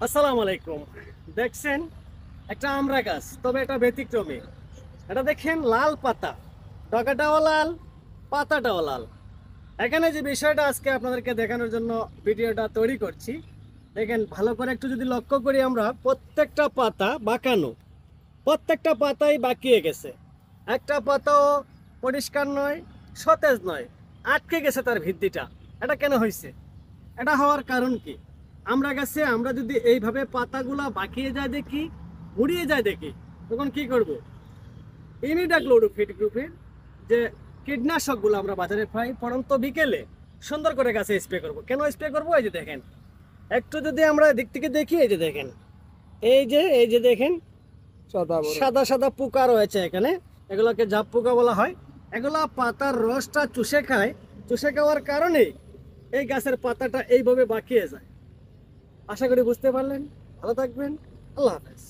আসসালামু আলাইকুম। দেখছেন একটা আমড়া গাছ, তবে এটা ব্যতিক্রমী। এটা দেখেন লাল পাতা, ডগাটাও লাল, পাতাটাও লাল। এখানে যে বিষয়টা আজকে আপনাদেরকে দেখানোর জন্য ভিডিওটা তৈরি করছি, দেখেন ভালো করে একটু যদি লক্ষ্য করি, আমরা প্রত্যেকটা পাতা বাঁকানো, প্রত্যেকটা পাতাই বাঁকিয়ে গেছে। একটা পাতাও পরিষ্কার নয়, সতেজ নয়, আটকে গেছে তার ভিত্তিটা। এটা কেন হয়েছে? এটা হওয়ার কারণ কি? আমরা গাছে আমরা যদি এইভাবে পাতাগুলা বাঁকিয়ে যায় দেখি, মুড়িয়ে যায় দেখি, তখন কি করব? ইমিডাক্লোরোফিট গ্রুপের যে কীটনাশকগুলো আমরা বাজারে পাই, পরন্ত বিকেলে সুন্দর করে গাছে স্প্রে করব। কেন স্প্রে করব? এই যে দেখেন, একটু যদি আমরা দিক থেকে দেখি, এই যে দেখেন, এই যে দেখেন, সাদা সাদা পোকা রয়েছে এখানে। এগুলোকে জাপ পোকা বলা হয়। এগুলা পাতার রসটা চুষে খায়। চুষে খাওয়ার কারণে এই গাছের পাতাটা এইভাবে বাঁকিয়ে যায়। আশা করি বুঝতে পারলেন। ভালো থাকবেন। আল্লাহ হাফেজ।